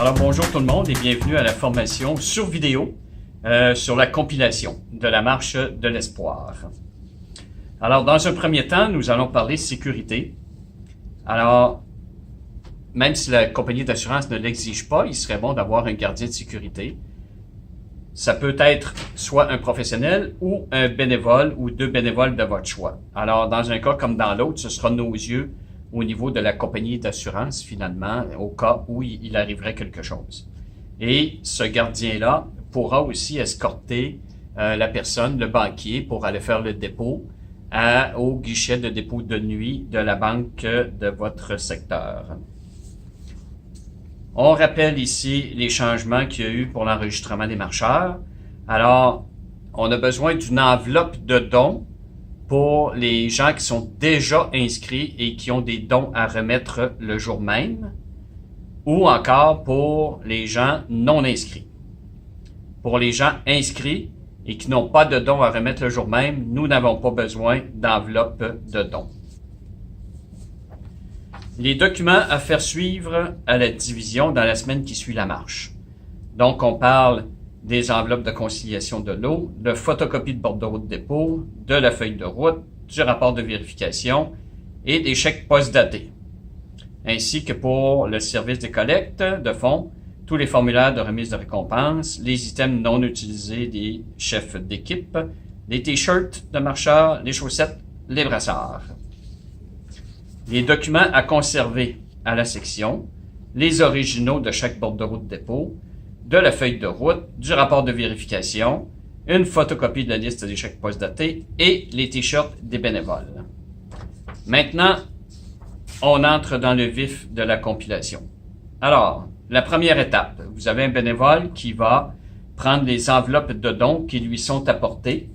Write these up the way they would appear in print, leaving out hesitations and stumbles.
Alors bonjour tout le monde et bienvenue à la formation sur vidéo sur la compilation de la marche de l'espoir. Alors dans un premier temps, nous allons parler sécurité. Alors, même si la compagnie d'assurance ne l'exige pas, il serait bon d'avoir un gardien de sécurité. Ça peut être soit un professionnel ou un bénévole ou deux bénévoles de votre choix. Alors, dans un cas comme dans l'autre, ce sera nos yeux au niveau de la compagnie d'assurance, finalement, au cas où il arriverait quelque chose. Et ce gardien-là pourra aussi escorter la personne, le banquier, pour aller faire le dépôt au guichet de dépôt de nuit de la banque de votre secteur. On rappelle ici les changements qu'il y a eu pour l'enregistrement des marcheurs. Alors, on a besoin d'une enveloppe de dons pour les gens qui sont déjà inscrits et qui ont des dons à remettre le jour même, ou encore pour les gens non inscrits. Pour les gens inscrits et qui n'ont pas de dons à remettre le jour même, nous n'avons pas besoin d'enveloppe de dons. Les documents à faire suivre à la division dans la semaine qui suit la marche. Donc, on parle des enveloppes de conciliation de l'eau, de photocopie de bordereau de dépôt, de la feuille de route, du rapport de vérification et des chèques post-datés. Ainsi que pour le service des collectes de fonds, tous les formulaires de remise de récompense, les items non utilisés des chefs d'équipe, les t-shirts de marcheurs, les chaussettes, les brassards. Les documents à conserver à la section, les originaux de chaque bordereau de dépôt, de la feuille de route, du rapport de vérification, une photocopie de la liste des chèques post-datés et les t-shirts des bénévoles. Maintenant, on entre dans le vif de la compilation. Alors, la première étape, vous avez un bénévole qui va prendre les enveloppes de dons qui lui sont apportées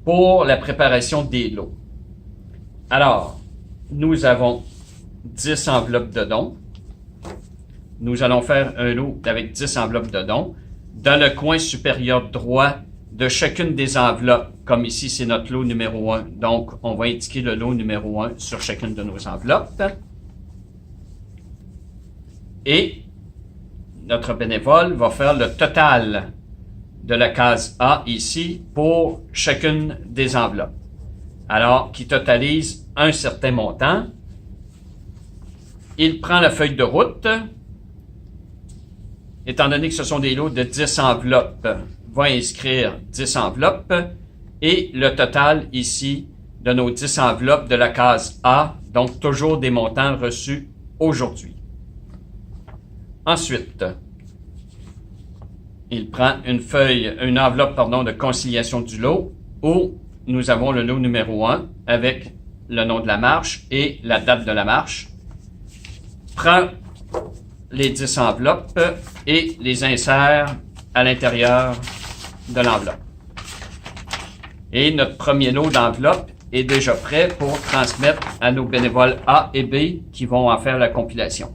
pour la préparation des lots. Alors, nous avons 10 enveloppes de dons. Nous allons faire un lot avec 10 enveloppes de dons. Dans le coin supérieur droit de chacune des enveloppes, comme ici c'est notre lot numéro 1, donc on va indiquer le lot numéro 1 sur chacune de nos enveloppes. Et notre bénévole va faire le total de la case A ici pour chacune des enveloppes. Alors, qui totalise un certain montant. Il prend la feuille de route. Étant donné que ce sont des lots de 10 enveloppes, va inscrire 10 enveloppes. Et le total ici de nos 10 enveloppes de la case A, donc toujours des montants reçus aujourd'hui. Ensuite, il prend une enveloppe de conciliation du lot où nous avons le lot numéro 1 avec le nom de la marche et la date de la marche. Prend les 10 enveloppes et les insère à l'intérieur de l'enveloppe. Et notre premier lot d'enveloppe est déjà prêt pour transmettre à nos bénévoles A et B qui vont en faire la compilation.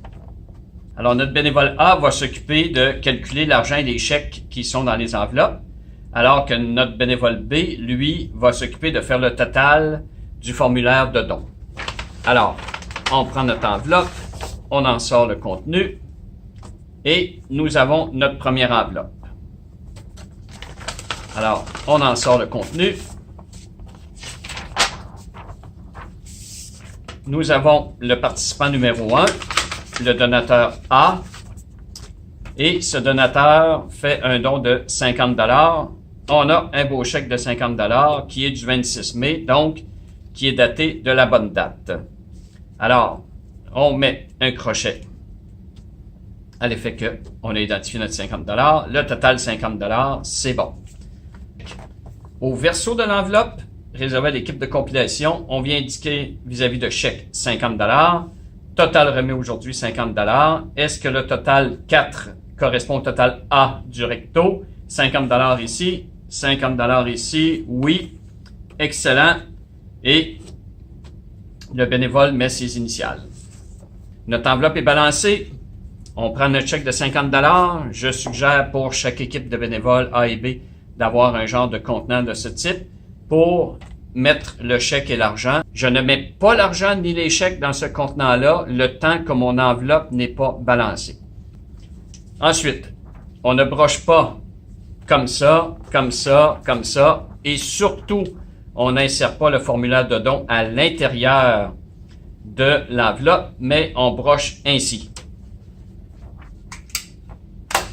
Alors, notre bénévole A va s'occuper de calculer l'argent et les chèques qui sont dans les enveloppes, alors que notre bénévole B, lui, va s'occuper de faire le total du formulaire de don. Alors, on prend notre enveloppe, on en sort le contenu, et nous avons notre première enveloppe. Alors, on en sort le contenu. Nous avons le participant numéro 1, le donateur A, et ce donateur fait un don de 50 $. On a un beau chèque de 50 $ qui est du 26 mai, donc qui est daté de la bonne date. Alors, on met un crochet à l'effet qu'on a identifié notre 50 $. Le total 50 $, c'est bon. Au verso de l'enveloppe, réservé à l'équipe de compilation, on vient indiquer vis-à-vis de chèque 50 $. Total remis aujourd'hui 50 $. Est-ce que le total 4 correspond au total A du recto? 50 $ ici, 50 $ ici, oui. Excellent. Et le bénévole met ses initiales. Notre enveloppe est balancée. On prend notre chèque de 50 $. Je suggère pour chaque équipe de bénévoles A et B d'avoir un genre de contenant de ce type pour mettre le chèque et l'argent. Je ne mets pas l'argent ni les chèques dans ce contenant-là le temps que mon enveloppe n'est pas balancée. Ensuite, on ne broche pas comme ça, comme ça, comme ça. Et surtout, on n'insère pas le formulaire de don à l'intérieur de l'enveloppe, mais on broche ainsi.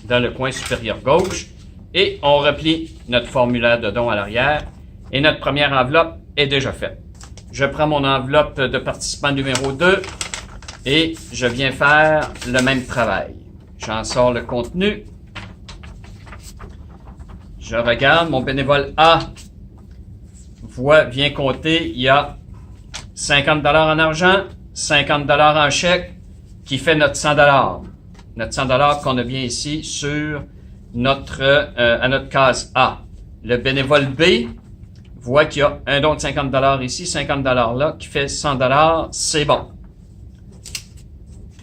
Dans le coin supérieur gauche. Et on replie notre formulaire de don à l'arrière. Et notre première enveloppe est déjà faite. Je prends mon enveloppe de participant numéro 2 et je viens faire le même travail. J'en sors le contenu. Je regarde, mon bénévole A vient compter, il y a 50 $ en argent, 50 $ en chèque, qui fait notre 100 $. Notre 100 $ qu'on a bien ici sur à notre case A. Le bénévole B voit qu'il y a un don de 50 $ ici, 50 $ là, qui fait 100 $, c'est bon.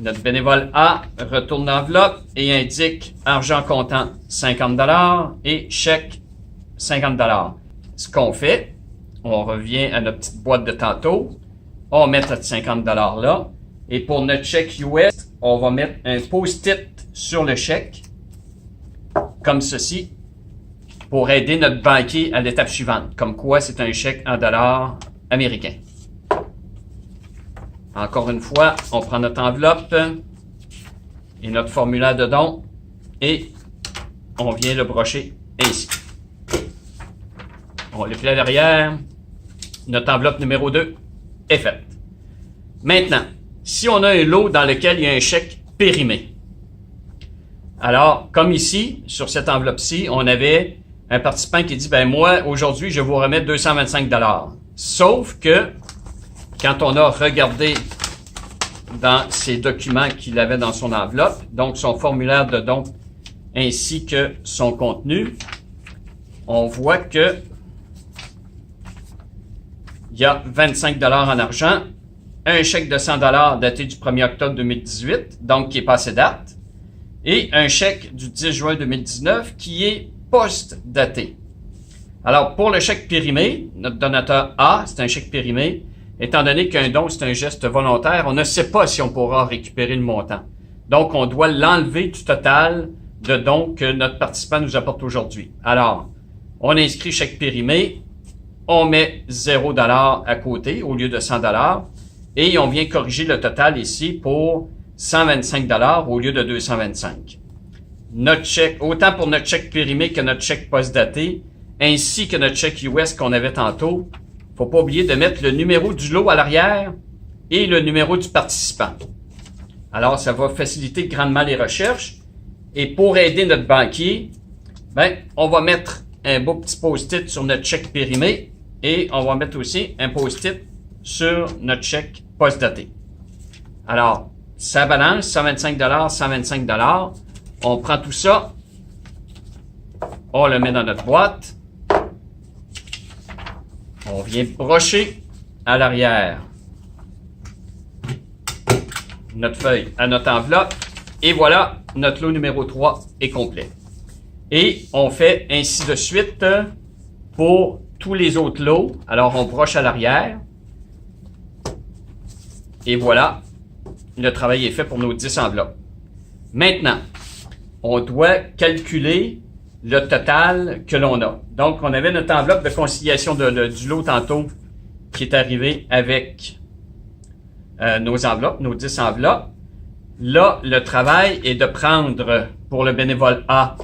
Notre bénévole A retourne l'enveloppe et indique argent comptant 50 $ et chèque 50 $. Ce qu'on fait, on revient à notre petite boîte de tantôt, on met notre 50 $ là, et pour notre chèque US, on va mettre un post-it sur le chèque, comme ceci, pour aider notre banquier à l'étape suivante, comme quoi c'est un chèque en dollars américains. Encore une fois, on prend notre enveloppe et notre formulaire de don et on vient le brocher ainsi. On le plie à l'arrière. Notre enveloppe numéro 2 est faite. Maintenant, si on a un lot dans lequel il y a un chèque périmé, alors, comme ici, sur cette enveloppe-ci, on avait un participant qui dit, ben moi, aujourd'hui, je vous remets 225 $. Sauf que, quand on a regardé dans ses documents qu'il avait dans son enveloppe, donc son formulaire de don ainsi que son contenu, on voit que il y a 25 $ en argent, un chèque de 100 $ daté du 1er octobre 2018, donc qui est passé date, et un chèque du 10 juin 2019 qui est post-daté. Alors, pour le chèque périmé, notre donateur A, c'est un chèque périmé. Étant donné qu'un don, c'est un geste volontaire, on ne sait pas si on pourra récupérer le montant. Donc, on doit l'enlever du total de dons que notre participant nous apporte aujourd'hui. Alors, on inscrit chèque périmé, on met 0 $ à côté au lieu de 100 $ et on vient corriger le total ici pour 125 $ au lieu de 225. Notre chèque, autant pour notre chèque périmé que notre chèque post-daté, ainsi que notre chèque US qu'on avait tantôt, faut pas oublier de mettre le numéro du lot à l'arrière et le numéro du participant. Alors, ça va faciliter grandement les recherches. Et pour aider notre banquier, ben, on va mettre un beau petit post-it sur notre chèque périmé et on va mettre aussi un post-it sur notre chèque post-daté. Alors, ça balance, 125 $, 125 $. On prend tout ça, on le met dans notre boîte. On vient brocher à l'arrière notre feuille à notre enveloppe. Et voilà, notre lot numéro 3 est complet. Et on fait ainsi de suite pour tous les autres lots. Alors, on broche à l'arrière. Et voilà, le travail est fait pour nos 10 enveloppes. Maintenant, on doit calculer le total que l'on a. Donc, on avait notre enveloppe de conciliation du lot tantôt qui est arrivé avec nos enveloppes, nos 10 enveloppes. Là, le travail est de prendre pour le bénévole A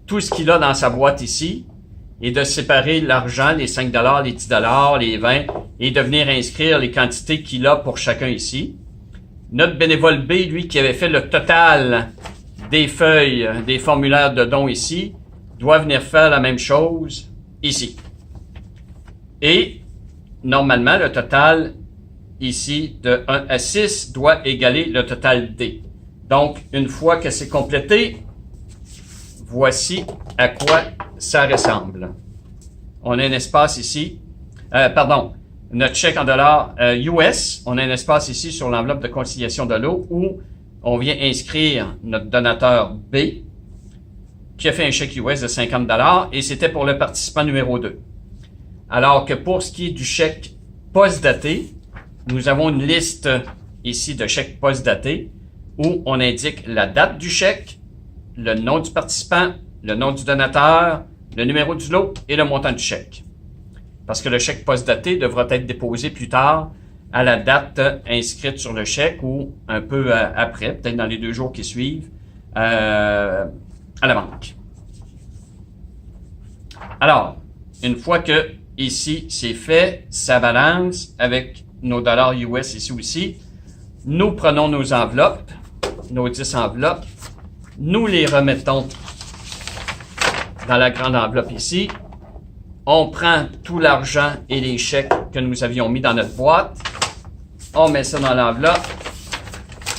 tout ce qu'il a dans sa boîte ici et de séparer l'argent, les 5 $, les 10 $, les 20 et de venir inscrire les quantités qu'il a pour chacun ici. Notre bénévole B, lui, qui avait fait le total des feuilles, des formulaires de dons ici, doit venir faire la même chose ici. Et normalement, le total ici de 1 à 6 doit égaler le total D. Donc, une fois que c'est complété, voici à quoi ça ressemble. On a un espace ici, notre chèque en dollars US, on a un espace ici sur l'enveloppe de conciliation de l'eau où on vient inscrire notre donateur B qui a fait un chèque US de 50 $ et c'était pour le participant numéro 2. Alors que pour ce qui est du chèque post-daté, nous avons une liste ici de chèques post-datés où on indique la date du chèque, le nom du participant, le nom du donateur, le numéro du lot et le montant du chèque. Parce que le chèque postdaté devra être déposé plus tard à la date inscrite sur le chèque ou un peu après, peut-être dans les 2 jours qui suivent, à la banque. Alors, une fois que ici c'est fait, ça balance avec nos dollars US ici aussi, nous prenons nos enveloppes, nos 10 enveloppes, nous les remettons dans la grande enveloppe ici. On prend tout l'argent et les chèques que nous avions mis dans notre boîte. On met ça dans l'enveloppe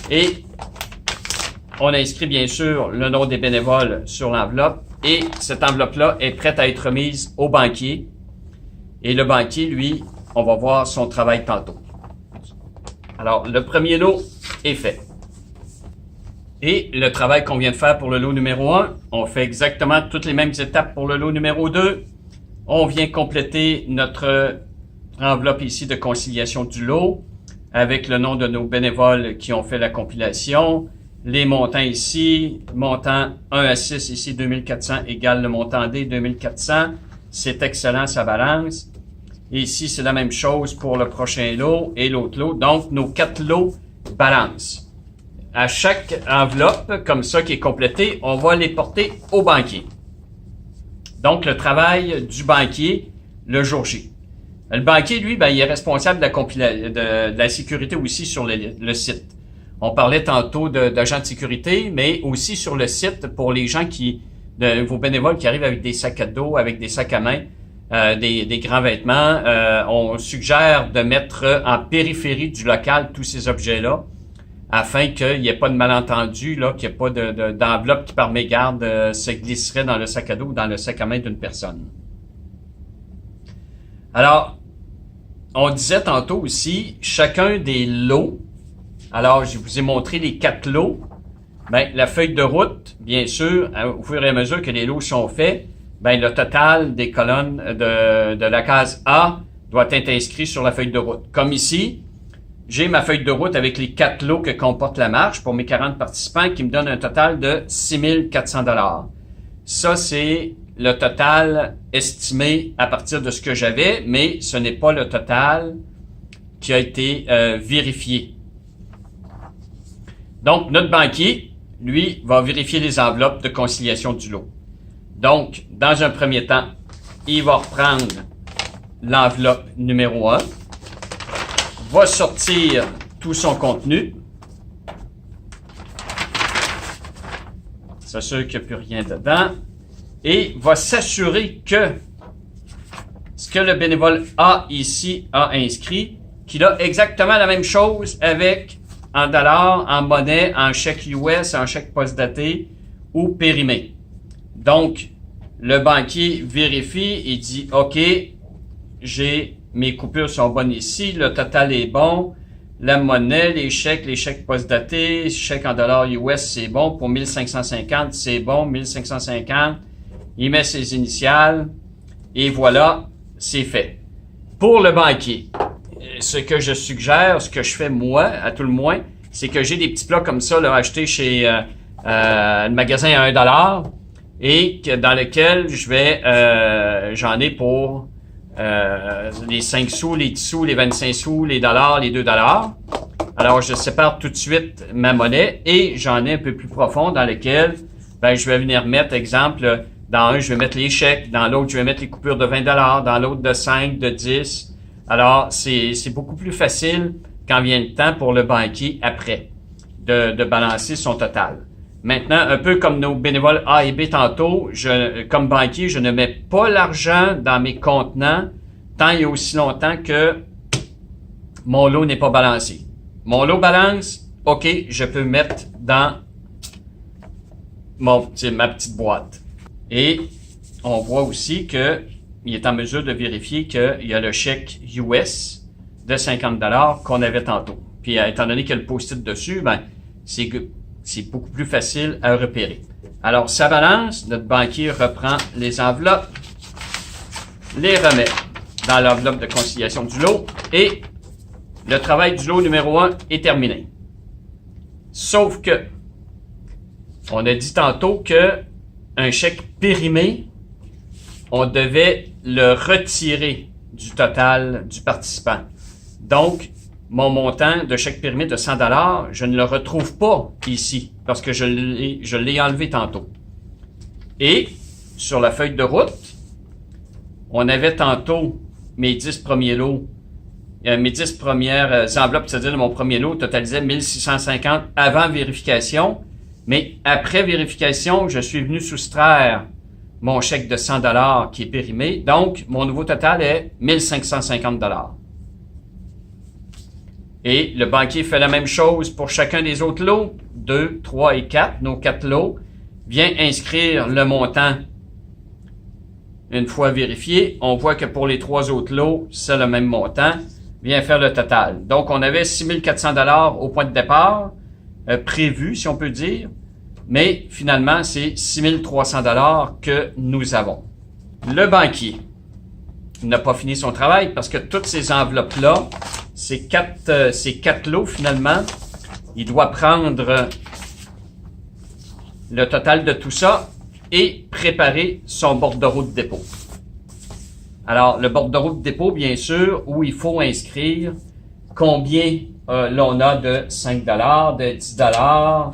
et on inscrit bien sûr le nom des bénévoles sur l'enveloppe et cette enveloppe-là est prête à être remise au banquier. Et le banquier, lui, on va voir son travail tantôt. Alors, le premier lot est fait. Et le travail qu'on vient de faire pour le lot numéro 1, on fait exactement toutes les mêmes étapes pour le lot numéro 2. On vient compléter notre enveloppe ici de conciliation du lot avec le nom de nos bénévoles qui ont fait la compilation. Les montants ici, montant 1 à 6 ici, 2400 égale le montant D, 2400. C'est excellent, ça balance. Et ici, c'est la même chose pour le prochain lot et l'autre lot. Donc, nos 4 lots balancent. À chaque enveloppe, comme ça, qui est complétée, on va les porter au banquier. Donc, le travail du banquier, le jour J. Le banquier, lui, il est responsable de la sécurité aussi sur le site. On parlait tantôt d'agents de sécurité, mais aussi sur le site pour les gens vos bénévoles qui arrivent avec des sacs à dos, avec des sacs à main, des grands vêtements. On suggère de mettre en périphérie du local tous ces objets-là, afin qu'il n'y ait pas de malentendu, là, qu'il n'y ait pas d'enveloppe qui par mégarde se glisserait dans le sac à dos ou dans le sac à main d'une personne. Alors, on disait tantôt aussi, chacun des lots, alors je vous ai montré les 4 lots, la feuille de route, bien sûr, au fur et à mesure que les lots sont faits, le total des colonnes de la case A doit être inscrit sur la feuille de route. Comme ici, j'ai ma feuille de route avec les 4 lots que comporte la marche pour mes 40 participants qui me donne un total de 6 400 $. Ça, c'est le total estimé à partir de ce que j'avais, mais ce n'est pas le total qui a été vérifié. Donc, notre banquier, lui, va vérifier les enveloppes de conciliation du lot. Donc, dans un premier temps, il va reprendre l'enveloppe numéro 1, va sortir tout son contenu, s'assure qu'il n'y a plus rien dedans, et va s'assurer que ce que le bénévole A ici a inscrit, qu'il a exactement la même chose avec en dollars, en monnaie, en chèque US, en chèque postdaté ou périmé. Donc, le banquier vérifie et dit « OK, mes coupures sont bonnes ici, le total est bon, la monnaie, les chèques postdatés, chèques en dollars US, c'est bon, pour 1550, c'est bon, 1550, il met ses initiales, et voilà, c'est fait. Pour le banquier, ce que je suggère, ce que je fais moi, à tout le moins, c'est que j'ai des petits plats comme ça, là, achetés chez le magasin à $1, et dans lequel j'en ai pour les 5 sous, les 10 sous, les 25 sous, les dollars, les 2 $. Alors, je sépare tout de suite ma monnaie et j'en ai un peu plus profond dans lequel je vais venir mettre, exemple, dans un, je vais mettre les chèques, dans l'autre, je vais mettre les coupures de 20 $, dans l'autre de 5, de 10. Alors, c'est beaucoup plus facile quand vient le temps pour le banquier après de balancer son total. Maintenant, un peu comme nos bénévoles A et B tantôt, comme banquier, je ne mets pas l'argent dans mes contenants tant et aussi longtemps que mon lot n'est pas balancé. Mon lot balance, OK, je peux mettre dans ma petite boîte. Et on voit aussi qu'il est en mesure de vérifier qu'il y a le chèque US de 50 $ qu'on avait tantôt. Puis, étant donné qu'il y a le post-it dessus, c'est beaucoup plus facile à repérer. Alors, ça balance. Notre banquier reprend les enveloppes, les remet dans l'enveloppe de conciliation du lot et le travail du lot numéro 1 est terminé. Sauf que, On a dit tantôt que un chèque périmé, on devait le retirer du total du participant. Donc, mon montant de chèque périmé de 100 $, je ne le retrouve pas ici parce que je l'ai enlevé tantôt. Et sur la feuille de route, on avait tantôt mes 10 premiers lots, mes 10 premières enveloppes, c'est-à-dire mon premier lot totalisait 1650 avant vérification, mais après vérification, je suis venu soustraire mon chèque de 100 $ qui est périmé, donc mon nouveau total est 1550 $. Et le banquier fait la même chose pour chacun des autres lots, 2, 3 et 4, nos 4 lots, vient inscrire le montant. Une fois vérifié, on voit que pour les 3 autres lots, c'est le même montant, vient faire le total. Donc, on avait 6400 $ au point de départ, prévu, si on peut dire, mais finalement, c'est 6300 $ que nous avons. Le banquier n'a pas fini son travail parce que toutes ces enveloppes-là, ces quatre lots finalement, il doit prendre le total de tout ça et préparer son bordereau de dépôt. Alors, le bordereau de dépôt, bien sûr, où il faut inscrire combien l'on a de 5 $, de 10 $,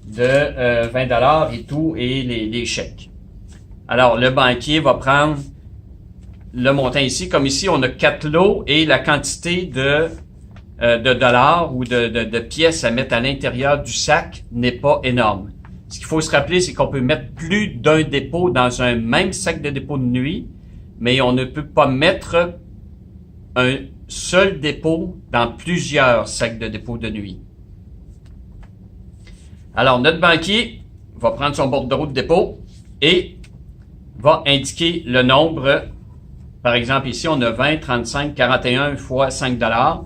de 20 $ et tout, et les chèques. Alors, le banquier va prendre le montant ici. Comme ici, on a 4 lots et la quantité de dollars ou de pièces à mettre à l'intérieur du sac n'est pas énorme. Ce qu'il faut se rappeler, c'est qu'on peut mettre plus d'un dépôt dans un même sac de dépôt de nuit, mais on ne peut pas mettre un seul dépôt dans plusieurs sacs de dépôt de nuit. Alors, notre banquier va prendre son bordereau de dépôt et va indiquer le nombre. Par exemple, ici, on a 20, 35, 41 fois 5 $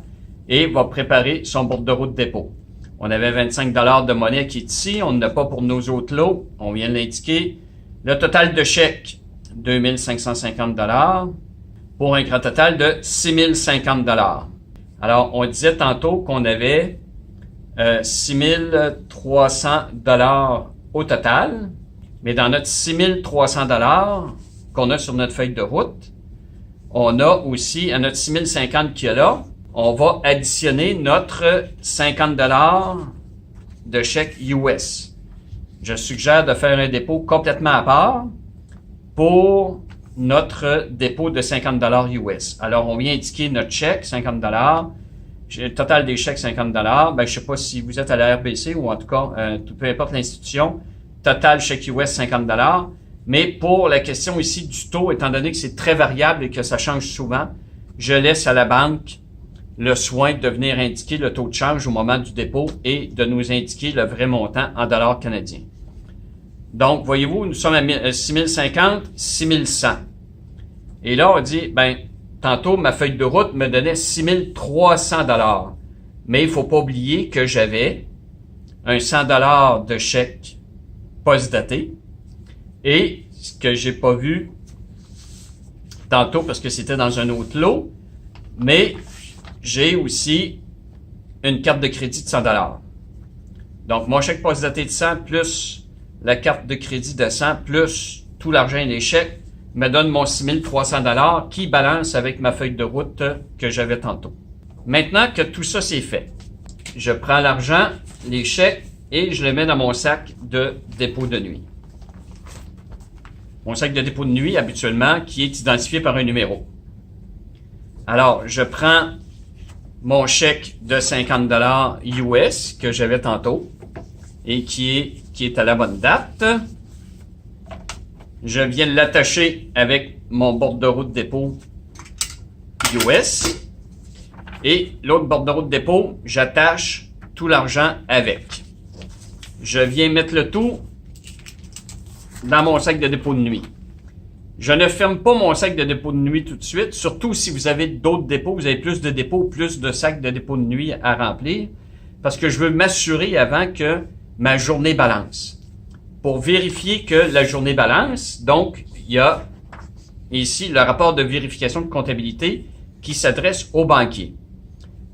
et va préparer son bordereau de dépôt. On avait 25 $ de monnaie qui est ici. On n'a pas pour nos autres lots. On vient de l'indiquer. Le total de chèques, 2550 $ pour un grand total de 6050 $. Alors, on disait tantôt qu'on avait 6300 $ au total. Mais dans notre 6300 $ qu'on a sur notre feuille de route, on a aussi, à notre 6050 qu'il y a là, on va additionner notre 50 $ de chèque US. Je suggère de faire un dépôt complètement à part pour notre dépôt de 50 $ US. Alors, on vient indiquer notre chèque, 50 $. Le total des chèques, 50 $. Ben, je sais pas si vous êtes à la RBC ou en tout cas, peu importe l'institution. Total chèque US, 50 $. Mais pour la question ici du taux, étant donné que c'est très variable et que ça change souvent, je laisse à la banque le soin de venir indiquer le taux de change au moment du dépôt et de nous indiquer le vrai montant en dollars canadiens. Donc, voyez-vous, nous sommes à 6050, 6100. Et là, on dit, ben, tantôt, ma feuille de route me donnait 6300 $. Mais il faut pas oublier que j'avais un 100 $ de chèque post-daté. Et ce que j'ai pas vu tantôt parce que c'était dans un autre lot, mais j'ai aussi une carte de crédit de 100 $. Donc, mon chèque post-daté de 100 plus la carte de crédit de 100 plus tout l'argent et les chèques me donne mon 6300 $ qui balance avec ma feuille de route que j'avais tantôt. Maintenant que tout ça c'est fait, je prends l'argent, les chèques et je les mets dans mon sac de dépôt de nuit. Mon sac de dépôt de nuit, habituellement, qui est identifié par un numéro. Alors, je prends mon chèque de 50 $ US que j'avais tantôt et qui est à la bonne date. Je viens l'attacher avec mon bordereau de dépôt US. Et l'autre bordereau de dépôt, j'attache tout l'argent avec. Je viens mettre le tout dans mon sac de dépôt de nuit. Je ne ferme pas mon sac de dépôt de nuit tout de suite, surtout si vous avez d'autres dépôts, vous avez plus de dépôts, plus de sacs de dépôt de nuit à remplir, parce que je veux m'assurer avant que ma journée balance. Pour vérifier que la journée balance, donc, il y a ici le rapport de vérification de comptabilité qui s'adresse au banquier.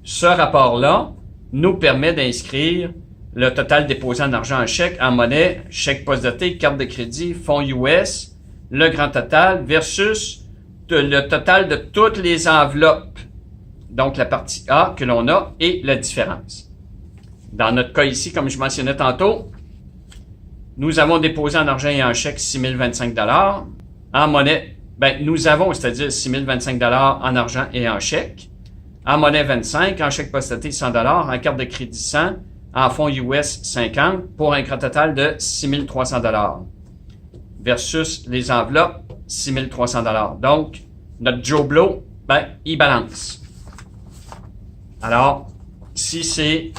Ce rapport-là nous permet d'inscrire le total déposé en argent, en chèque, en monnaie, chèque post-daté, carte de crédit, fonds US, le grand total versus le total de toutes les enveloppes. Donc, la partie A que l'on a et la différence. Dans notre cas ici, comme je mentionnais tantôt, nous avons déposé en argent et en chèque 6 025 $. En monnaie, nous avons, c'est-à-dire 6 025 $ en argent et en chèque. En monnaie, 25, en chèque post-daté, 100 $, en carte de crédit, 100, en fonds US, 50, pour un grand total de 6 300 $. Versus les enveloppes, 6 300 $. Donc, notre Joe Blow, il balance. Alors, si c'est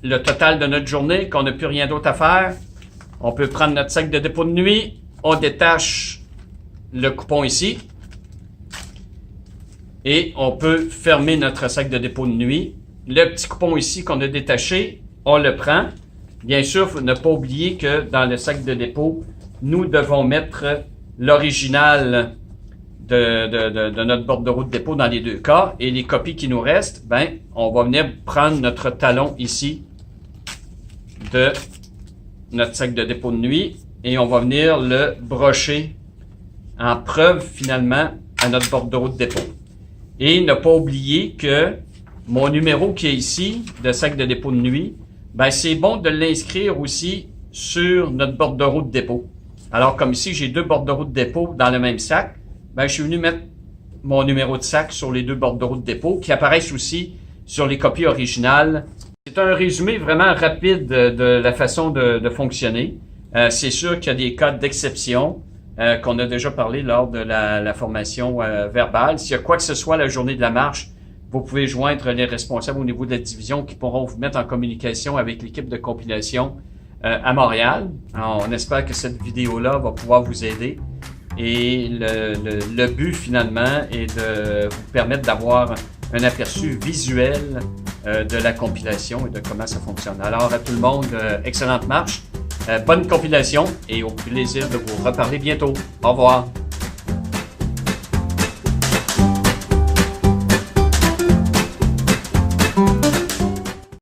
le total de notre journée, qu'on n'a plus rien d'autre à faire, on peut prendre notre sac de dépôt de nuit, on détache le coupon ici, et on peut fermer notre sac de dépôt de nuit. Le petit coupon ici qu'on a détaché, on le prend. Bien sûr, il faut ne pas oublier que dans le sac de dépôt, nous devons mettre l'original de notre bordereau de dépôt dans les deux cas. Et les copies qui nous restent, on va venir prendre notre talon ici de notre sac de dépôt de nuit et on va venir le brocher en preuve finalement à notre bordereau de dépôt. Et ne pas oublier que mon numéro qui est ici, de sac de dépôt de nuit, c'est bon de l'inscrire aussi sur notre bordereau de dépôt. Alors, comme ici, j'ai deux bordereaux de dépôt dans le même sac, je suis venu mettre mon numéro de sac sur les deux bordereaux de dépôt qui apparaissent aussi sur les copies originales. C'est un résumé vraiment rapide de la façon de fonctionner. C'est sûr qu'il y a des cas d'exception qu'on a déjà parlé lors de la formation verbale. S'il y a quoi que ce soit la journée de la marche, vous pouvez joindre les responsables au niveau de la division qui pourront vous mettre en communication avec l'équipe de compilation à Montréal. Alors, on espère que cette vidéo-là va pouvoir vous aider. Et le but finalement est de vous permettre d'avoir un aperçu visuel de la compilation et de comment ça fonctionne. Alors à tout le monde, excellente marche, bonne compilation et au plaisir de vous reparler bientôt. Au revoir.